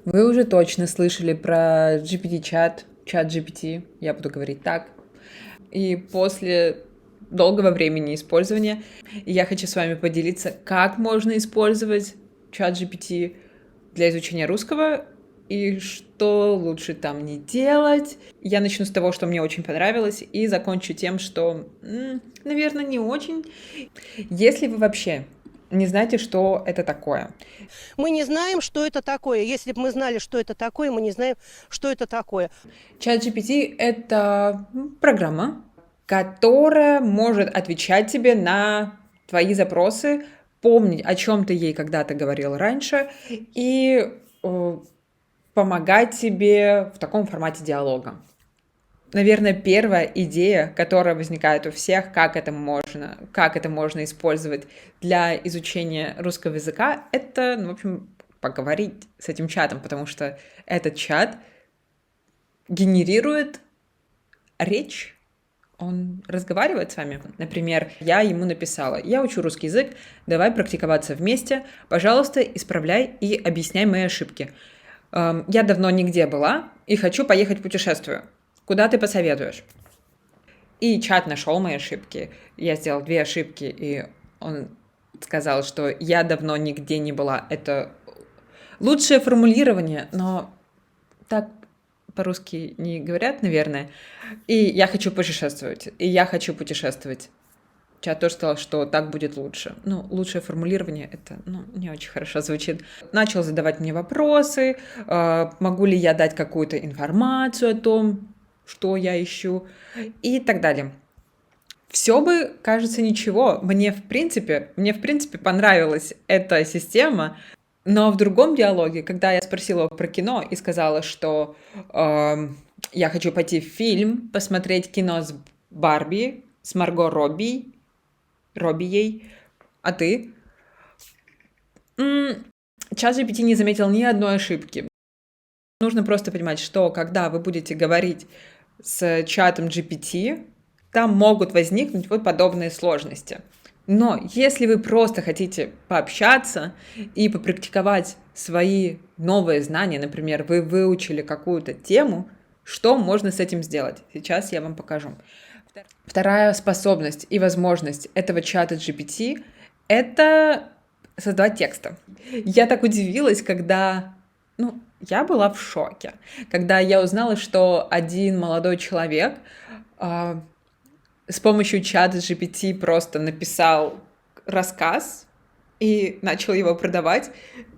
Вы уже точно слышали про GPT-чат, чат GPT, я буду говорить так. И после долгого времени использования я хочу с вами поделиться, как можно использовать чат GPT для изучения русского и что лучше там не делать. Я начну с того, что мне очень понравилось, и закончу тем, что, наверное, не очень. Если вы вообще не знаете, что это такое, Мы не знаем, что это такое. Если бы мы знали, что это такое, мы не знаем, что это такое. ChatGPT — это программа, которая может отвечать тебе на твои запросы, помнить, о чем ты ей когда-то говорил раньше, и помогать тебе в таком формате диалога. Наверное, первая идея, которая возникает у всех, как это можно использовать для изучения русского языка, это, в общем, поговорить с этим чатом, потому что этот чат генерирует речь, он разговаривает с вами. Например, я ему написала: я учу русский язык, давай практиковаться вместе, пожалуйста, исправляй и объясняй мои ошибки. Я давно нигде была и хочу поехать в путешествие. Куда ты посоветуешь? И чат нашел мои ошибки. Я сделала 2 ошибки, и он сказал, что я давно нигде не была. Это лучшее формулирование, но так по-русски не говорят, наверное. И я хочу путешествовать. И я хочу путешествовать. Чат тоже сказал, что так будет лучше. Ну, лучшее формулирование это, не очень хорошо звучит. Начал задавать мне вопросы, могу ли я дать какую-то информацию о том, что я ищу, и так далее. Все бы, кажется, ничего. Мне в принципе понравилась эта система, но в другом диалоге, когда я спросила про кино и сказала, что я хочу пойти в фильм, посмотреть кино с Барби, с Марго Робби, а ты? Чат GPT не заметил ни одной ошибки. Нужно просто понимать, что когда вы будете говорить с чатом GPT, там могут возникнуть вот подобные сложности. Но если вы просто хотите пообщаться и попрактиковать свои новые знания, например, вы выучили какую-то тему, что можно с этим сделать? Сейчас я вам покажу. Вторая способность и возможность этого чата GPT — это создавать тексты. Я так удивилась, когда... я была в шоке, когда я узнала, что один молодой человек с помощью чата GPT просто написал рассказ и начал его продавать.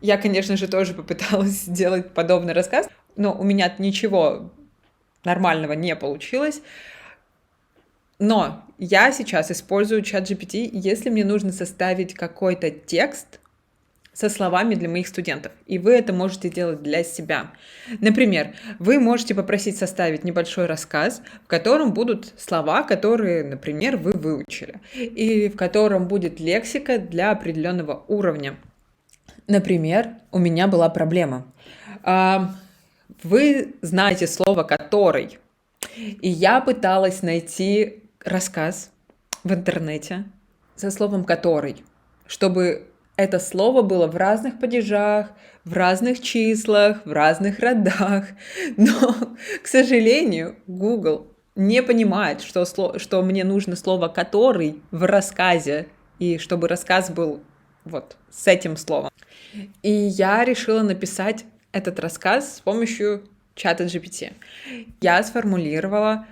Я, конечно же, тоже попыталась сделать подобный рассказ, но у меня ничего нормального не получилось. Но я сейчас использую чат GPT, если мне нужно составить какой-то текст со словами для моих студентов. И вы это можете делать для себя. Например, вы можете попросить составить небольшой рассказ, в котором будут слова, которые, например, вы выучили, и в котором будет лексика для определенного уровня. Например, у меня была проблема. Вы знаете слово «который», и я пыталась найти рассказ в интернете со словом «который», чтобы это слово было в разных падежах, в разных числах, в разных родах. Но, к сожалению, Google не понимает, что мне нужно слово «который» в рассказе, и чтобы рассказ был вот с этим словом. И я решила написать этот рассказ с помощью чата GPT. Я сформулировала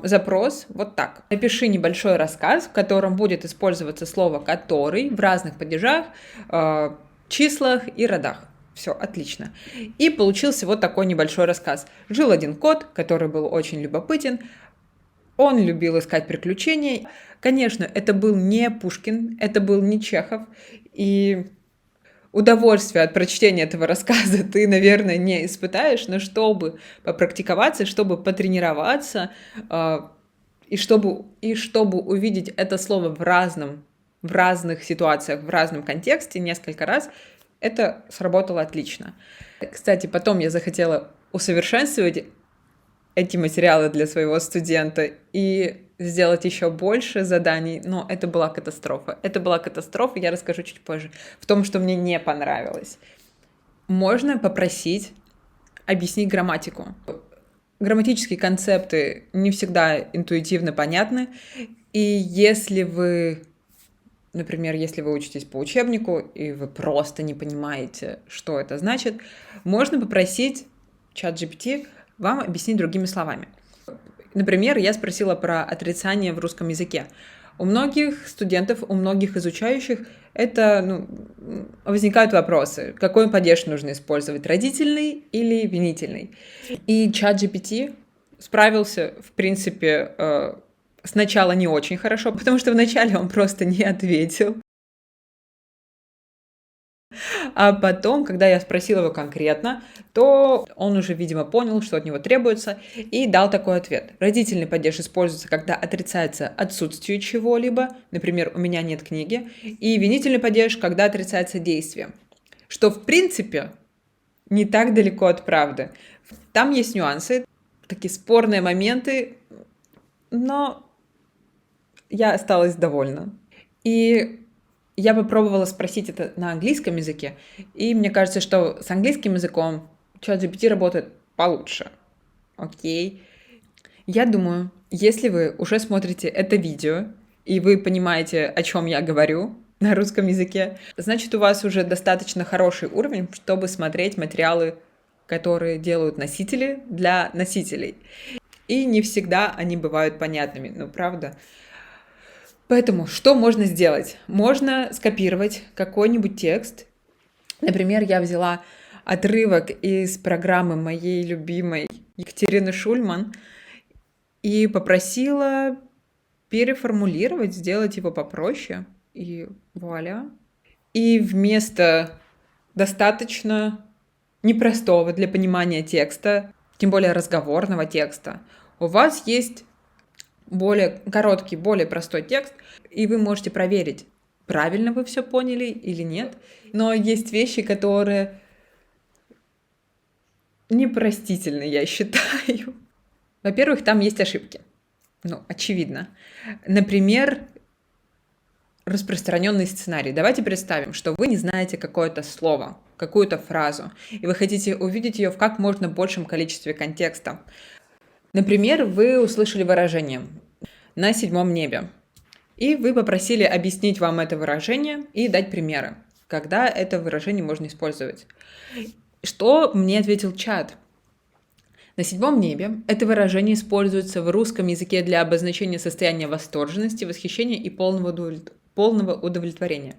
запрос вот так. Напиши небольшой рассказ, в котором будет использоваться слово «который» в разных падежах, числах и родах. Все, отлично. И получился вот такой небольшой рассказ. Жил один кот, который был очень любопытен. Он любил искать приключения. Конечно, это был не Пушкин, это был не Чехов. И удовольствие от прочтения этого рассказа ты, наверное, не испытаешь, но чтобы попрактиковаться, чтобы потренироваться, и чтобы увидеть это слово в разных ситуациях, в разном контексте несколько раз, это сработало отлично. Кстати, потом я захотела усовершенствовать эти материалы для своего студента и сделать еще больше заданий, но это была катастрофа. Это была катастрофа, я расскажу чуть позже, в том, что мне не понравилось. Можно попросить объяснить грамматику. Грамматические концепты не всегда интуитивно понятны, и если вы, например, если вы учитесь по учебнику, и вы просто не понимаете, что это значит, можно попросить ChatGPT вам объяснить другими словами. Например, я спросила про отрицание в русском языке. У многих студентов, у многих изучающих возникают вопросы, какой падеж нужно использовать, родительный или винительный. И ChatGPT справился, в принципе, сначала не очень хорошо, потому что вначале он просто не ответил. А потом, когда я спросила его конкретно, то он уже, видимо, понял, что от него требуется, и дал такой ответ. Родительный падеж используется, когда отрицается отсутствие чего-либо, например, у меня нет книги, и винительный падеж, когда отрицается действие. Что, в принципе, не так далеко от правды. Там есть нюансы, такие спорные моменты, но я осталась довольна. И я попробовала спросить это на английском языке, и мне кажется, что с английским языком ChatGPT работает получше. Окей. Я думаю, если вы уже смотрите это видео, и вы понимаете, о чем я говорю на русском языке, значит, у вас уже достаточно хороший уровень, чтобы смотреть материалы, которые делают носители для носителей. И не всегда они бывают понятными, правда? Поэтому что можно сделать? Можно скопировать какой-нибудь текст. Например, я взяла отрывок из программы моей любимой Екатерины Шульман и попросила переформулировать, сделать его попроще. И вуаля. И вместо достаточно непростого для понимания текста, тем более разговорного текста, у вас есть более короткий, более простой текст, и вы можете проверить, правильно вы все поняли или нет. Но есть вещи, которые непростительны, я считаю. Во-первых, там есть ошибки. Очевидно. Например, распространенный сценарий. Давайте представим, что вы не знаете какое-то слово, какую-то фразу, и вы хотите увидеть ее в как можно большем количестве контекста. Например, вы услышали выражение «на седьмом небе», и вы попросили объяснить вам это выражение и дать примеры, когда это выражение можно использовать. Что мне ответил чат? На седьмом небе это выражение используется в русском языке для обозначения состояния восторженности, восхищения и полного удовлетворения.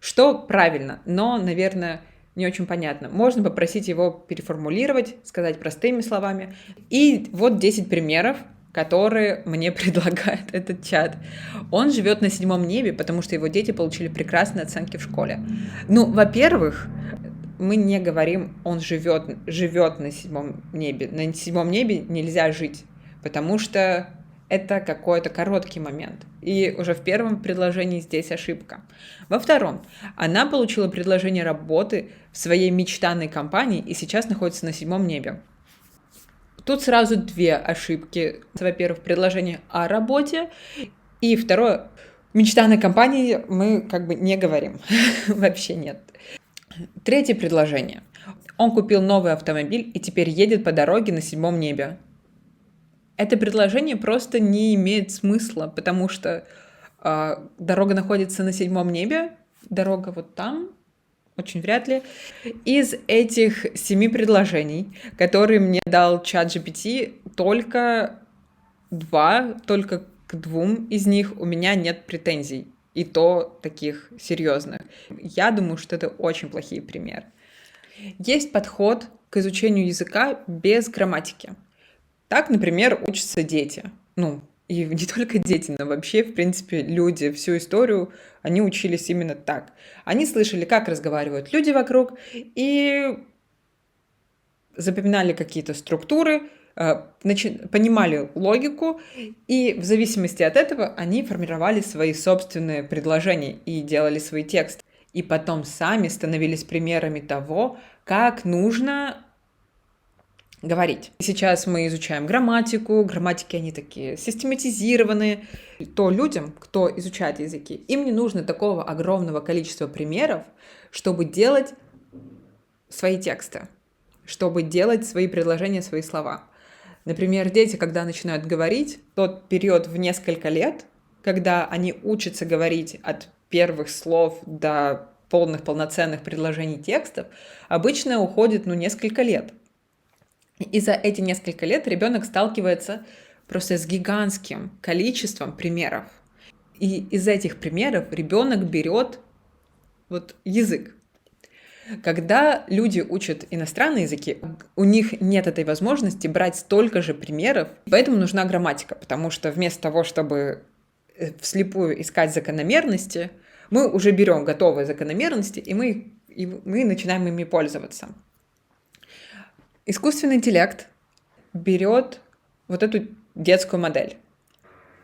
Что правильно, но, наверное, не очень понятно. Можно попросить его переформулировать, сказать простыми словами. И вот 10 примеров, которые мне предлагает этот чат. Он живет на седьмом небе, потому что его дети получили прекрасные оценки в школе. Во-первых, мы не говорим, он живет на седьмом небе. На седьмом небе нельзя жить, потому что это какой-то короткий момент. И уже в первом предложении здесь ошибка. Во втором, она получила предложение работы в своей мечтанной компании и сейчас находится на седьмом небе. Тут сразу две ошибки. Во-первых, предложение о работе. И второе, в мечтанной компании мы не говорим. Вообще нет. Третье предложение. Он купил новый автомобиль и теперь едет по дороге на седьмом небе. Это предложение просто не имеет смысла, потому что дорога находится на седьмом небе, дорога вот там, очень вряд ли. Из этих 7 предложений, которые мне дал ChatGPT, только к 2 из них у меня нет претензий, и то таких серьезных. Я думаю, что это очень плохие примеры. Есть подход к изучению языка без грамматики. Так, например, учатся дети. И не только дети, но вообще, в принципе, люди всю историю, они учились именно так. Они слышали, как разговаривают люди вокруг, и запоминали какие-то структуры, понимали логику, и в зависимости от этого они формировали свои собственные предложения и делали свой текст. И потом сами становились примерами того, как нужно говорить. Сейчас мы изучаем грамматику, грамматики они такие систематизированные. То людям, кто изучает языки, им не нужно такого огромного количества примеров, чтобы делать свои тексты, чтобы делать свои предложения, свои слова. Например, дети, когда начинают говорить, тот период в несколько лет, когда они учатся говорить от первых слов до полных полноценных предложений текстов, обычно уходит несколько лет. И за эти несколько лет ребенок сталкивается просто с гигантским количеством примеров. И из этих примеров ребенок берет язык. Когда люди учат иностранные языки, у них нет этой возможности брать столько же примеров, поэтому нужна грамматика, потому что вместо того, чтобы вслепую искать закономерности, мы уже берем готовые закономерности, и мы начинаем ими пользоваться. Искусственный интеллект берет эту детскую модель.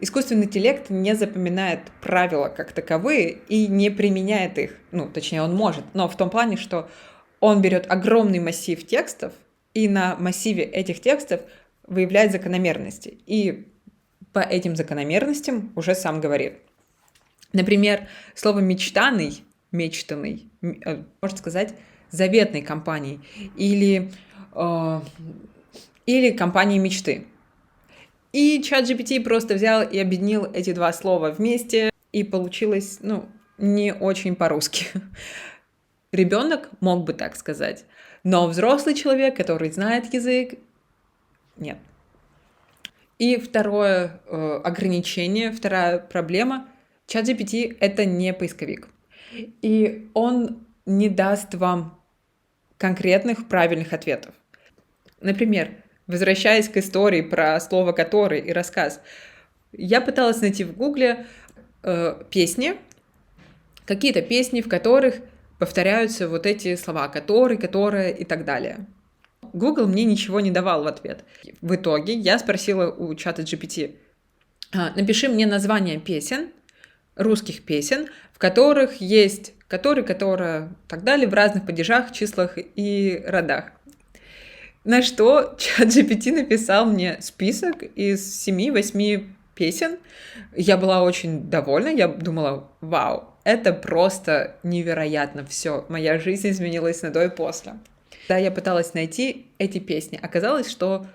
Искусственный интеллект не запоминает правила как таковые и не применяет их. Точнее, он может, но в том плане, что он берет огромный массив текстов и на массиве этих текстов выявляет закономерности. И по этим закономерностям уже сам говорит. Например, слово мечтанный, можно сказать, заветной компанией или компанией мечты. И ChatGPT просто взял и объединил эти два слова вместе, и получилось, не очень по-русски. Ребенок мог бы так сказать, но взрослый человек, который знает язык, нет. И второе ограничение, вторая проблема, ChatGPT — это не поисковик. И он не даст вам конкретных правильных ответов. Например, возвращаясь к истории про слово «который» и рассказ, я пыталась найти в Гугле песни, какие-то песни, в которых повторяются эти слова «который», «которая» и так далее. Google мне ничего не давал в ответ. В итоге я спросила у чата GPT: напиши мне название песен, русских песен, в которых есть «который», «которая» и так далее, в разных падежах, числах и родах. На что ChatGPT написал мне список из 7-8 песен. Я была очень довольна, я думала: вау, это просто невероятно все. Моя жизнь изменилась на до и после. Когда я пыталась найти эти песни, оказалось, что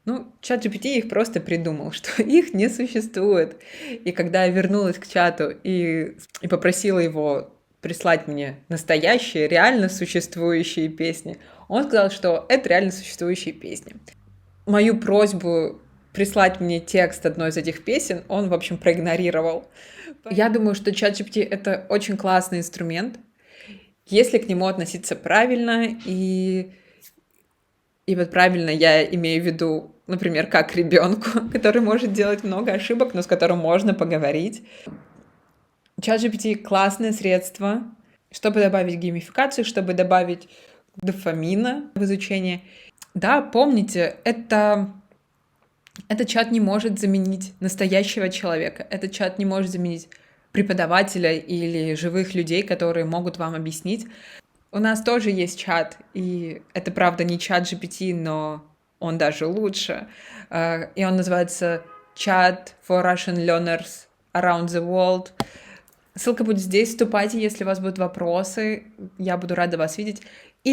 ChatGPT их просто придумал, что их не существует. И когда я вернулась к чату и попросила его прислать мне настоящие, реально существующие песни, он сказал, что это реально существующие песни. Мою просьбу прислать мне текст одной из этих песен он, в общем, проигнорировал. Я думаю, что ChatGPT — это очень классный инструмент, если к нему относиться правильно. И правильно я имею в виду, например, как ребенку, который может делать много ошибок, но с которым можно поговорить. ChatGPT — классное средство, чтобы добавить геймификацию, чтобы добавить дофамина в изучение. Да, помните, этот чат не может заменить настоящего человека. Этот чат не может заменить преподавателя или живых людей, которые могут вам объяснить. У нас тоже есть чат, и это, правда, не чат GPT, но он даже лучше. И он называется Chat for Russian Learners Around the World. Ссылка будет здесь. Вступайте, если у вас будут вопросы. Я буду рада вас видеть.